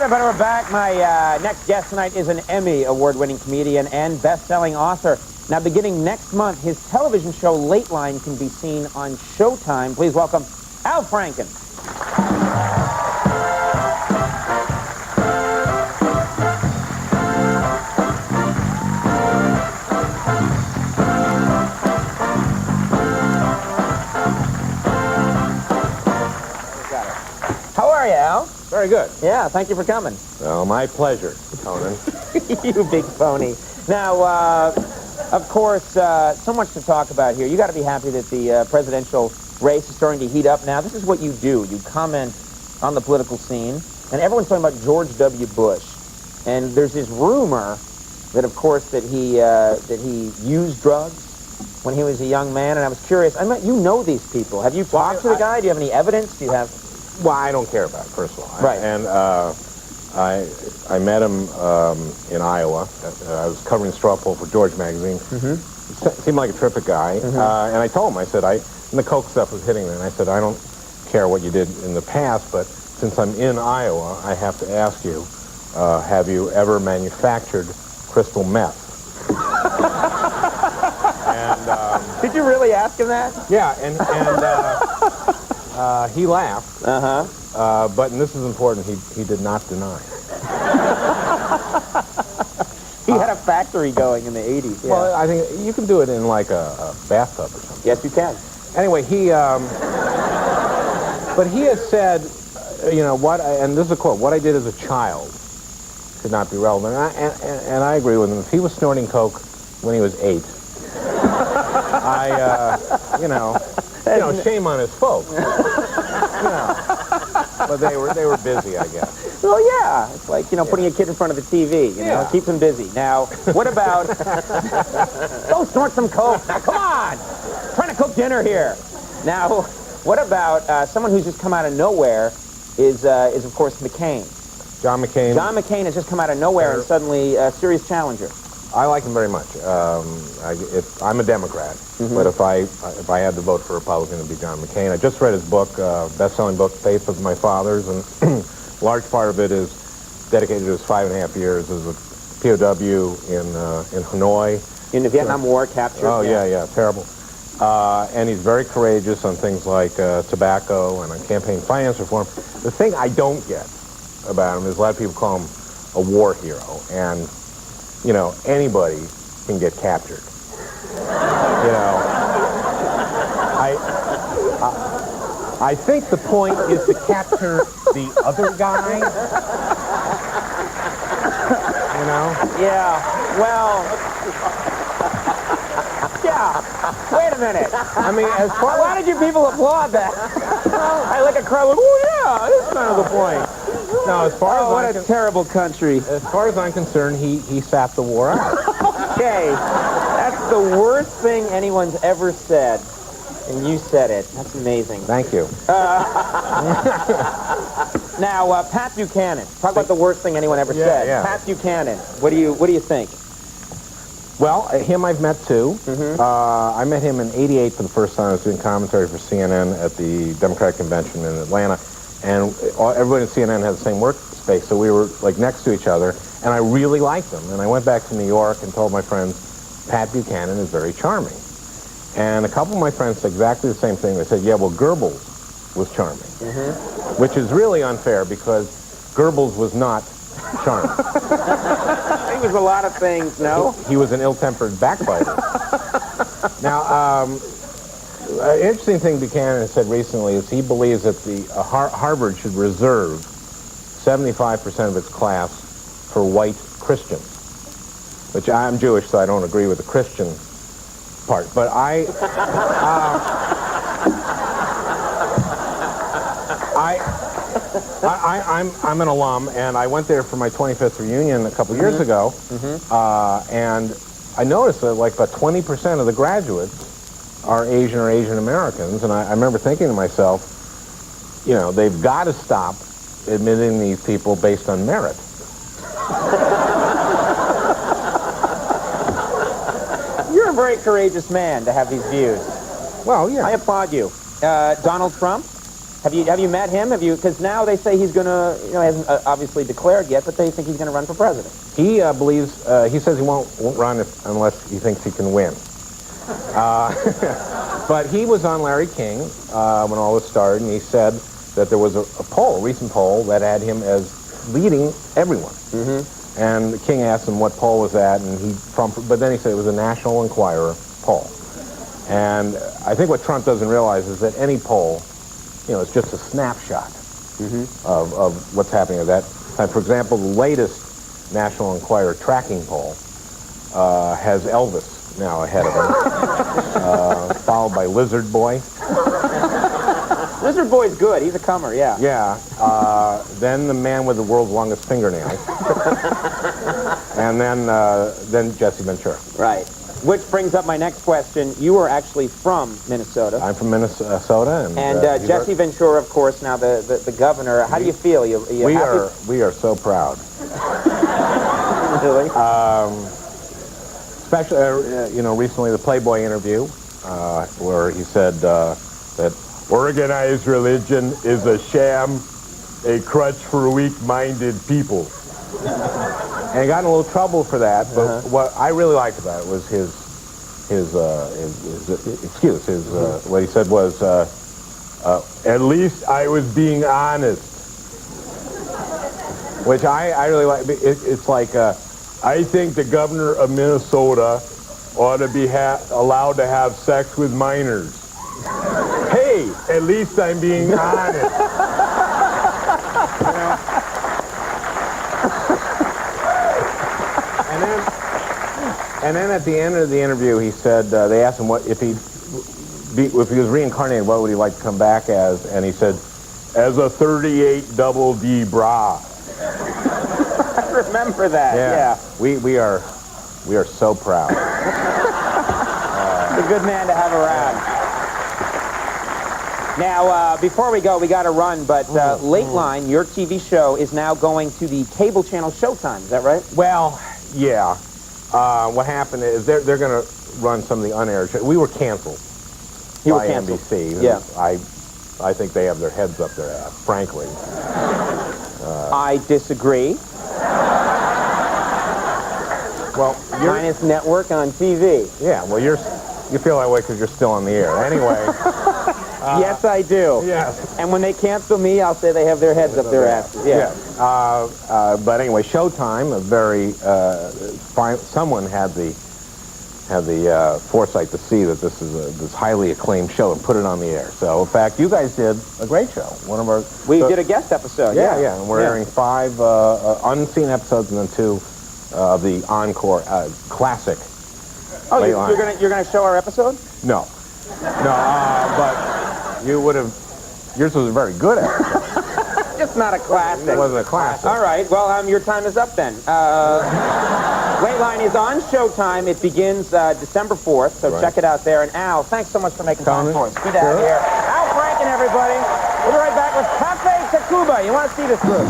everybody, we're back. My next guest tonight is an Emmy award-winning comedian and best-selling author. Now, beginning next month, his television show Late Line can be seen on Showtime. Please welcome Al Franken. How are you, Al? Very good. Yeah, thank you for coming. Well, my pleasure, Conan. You big phony. Now, of course, so much to talk about here. You got to be happy that the presidential race is starting to heat up now. This is what you do. You comment on the political scene, and everyone's talking about George W. Bush. And there's this rumor that, of course, that he used drugs when he was a young man. And I was curious. You know these people. Have you talked to the guy? Do you have any evidence? Do you have? Well, I don't care about it, first of all. Right. And I met him in Iowa. I was covering straw poll for George magazine. Mm-hmm. Seemed like a terrific guy. Mm-hmm. And I told him, I said, and the coke stuff was hitting me, and I said, I don't care what you did in the past, but since I'm in Iowa, I have to ask you, have you ever manufactured crystal meth? And did you really ask him that? yeah, and he laughed. But, and this is important, he did not deny. He had a factory going in the 80s. Yeah. Well, I think you can do it in like a bathtub or something. Yes, you can. Anyway, but he has said, you know, and this is a quote, what I did as a child should not be relevant. And I agree with him. If he was snorting coke when he was 8, shame on his folks. But they were busy, I guess. Well, yeah. It's like, putting a kid in front of the TV, you know, keeps him busy. Now, what about... Go snort some coke. Now, come on! I'm trying to cook dinner here. Now, what about someone who's just come out of nowhere is of course, McCain. John McCain. John McCain has just come out of nowhere and suddenly a serious challenger. I like him very much. I'm a Democrat, but if I had to vote for a Republican, it would be John McCain. I just read his book, best-selling book, Faith of My Fathers, and a large part of it is dedicated to his 5.5 years as a POW in Hanoi. In the Vietnam War, captured. Oh, yeah, terrible. And he's very courageous on things like tobacco and on campaign finance reform. The thing I don't get about him is a lot of people call him a war hero, and anybody can get captured. I think the point is to capture the other guy. Yeah, well... Yeah, wait a minute. I mean, as far why did you people applaud that? I like a crowd like, oh yeah, that's kind of the point. No, as far as what a terrible country. As far as I'm concerned, he sat the war out. Okay, that's the worst thing anyone's ever said, and you said it. That's amazing. Thank you. Now, Pat Buchanan. Talk about the worst thing anyone ever said. Yeah. Pat Buchanan. What do you think? Well, him I've met too. I met him in '88 for the first time. I was doing commentary for CNN at the Democratic Convention in Atlanta, and everybody in CNN had the same workspace, so we were like next to each other, and I really liked him. And I went back to New York and told my friends, Pat Buchanan is very charming. And a couple of my friends said exactly the same thing. They said, yeah, well, Goebbels was charming, which is really unfair because Goebbels was not charming. He was a lot of things, no? He was an ill-tempered backbiter. Now, an interesting thing Buchanan has said recently is he believes that Harvard should reserve 75% of its class for white Christians, which I'm Jewish, so I don't agree with the Christian part. But I'm an alum, and I went there for my 25th reunion a couple years ago, and I noticed that like about 20% of the graduates are Asian or Asian Americans, and I remember thinking to myself, they've got to stop admitting these people based on merit. You're a very courageous man to have these views. Well, yeah. I applaud you. Donald Trump? Have you met him? Because now they say he's going to, he hasn't obviously declared yet, but they think he's going to run for president. He believes, he says he won't run unless he thinks he can win. But he was on Larry King when all this started, and he said that there was a recent poll, that had him as leading everyone. Mm-hmm. And King asked him what poll was that, and but then he said it was a National Enquirer poll. And I think what Trump doesn't realize is that any poll, it's just a snapshot of what's happening at that time. For example, the latest National Enquirer tracking poll has Elvis now ahead of him, followed by Lizard Boy. Lizard Boy's good. He's a comer, yeah. Yeah. Then the man with the world's longest fingernails. And then Jesse Ventura. Right. Which brings up my next question. You are actually from Minnesota. I'm from Minnesota. And Jesse Ventura, of course, now the governor. How do you feel? We are so proud. Really? Especially, recently the Playboy interview, where he said that organized religion is a sham, a crutch for weak-minded people. And he got in a little trouble for that, but what I really liked about it was his excuse. What he said was, at least I was being honest. Which I really like. It's like, I think the governor of Minnesota ought to be allowed to have sex with minors. Hey, at least I'm being honest. And then at the end of the interview, he said, they asked him if he was reincarnated, what would he like to come back as? And he said, as a 38 double D bra. I remember that, yeah. We are so proud. He's a good man to have around. Now, before we go, we got to run, but Late Line, your TV show, is now going to the cable channel Showtime. Is that right? Well, yeah. What happened is they're going to run some of the unaired shows. We were canceled by NBC. Yeah. I think they have their heads up their ass, frankly. I disagree. Well, Finest network on TV. Yeah, well, you feel that way because you're still on the air. Anyway. Yes, I do. Yes. And when they cancel me, I'll say they have their heads up their asses. Yeah. But anyway, Showtime, a very someone had the foresight to see that this is this highly acclaimed show and put it on the air. So, in fact, you guys did a great show. We did a guest episode. Yeah. And we're airing 5 unseen episodes and then 2 of the encore classic. Oh, you're gonna show our episode? No, but you would have. Yours was a very good episode. Just not a classic. It wasn't a classic. All right. Well, your time is up then. Late Line is on Showtime. It begins December 4th, so check it out there. And Al, thanks so much for making time for us. Good to have you here. Al Franken, everybody. We'll be right back with Cafe Tacuba. You want to see this group?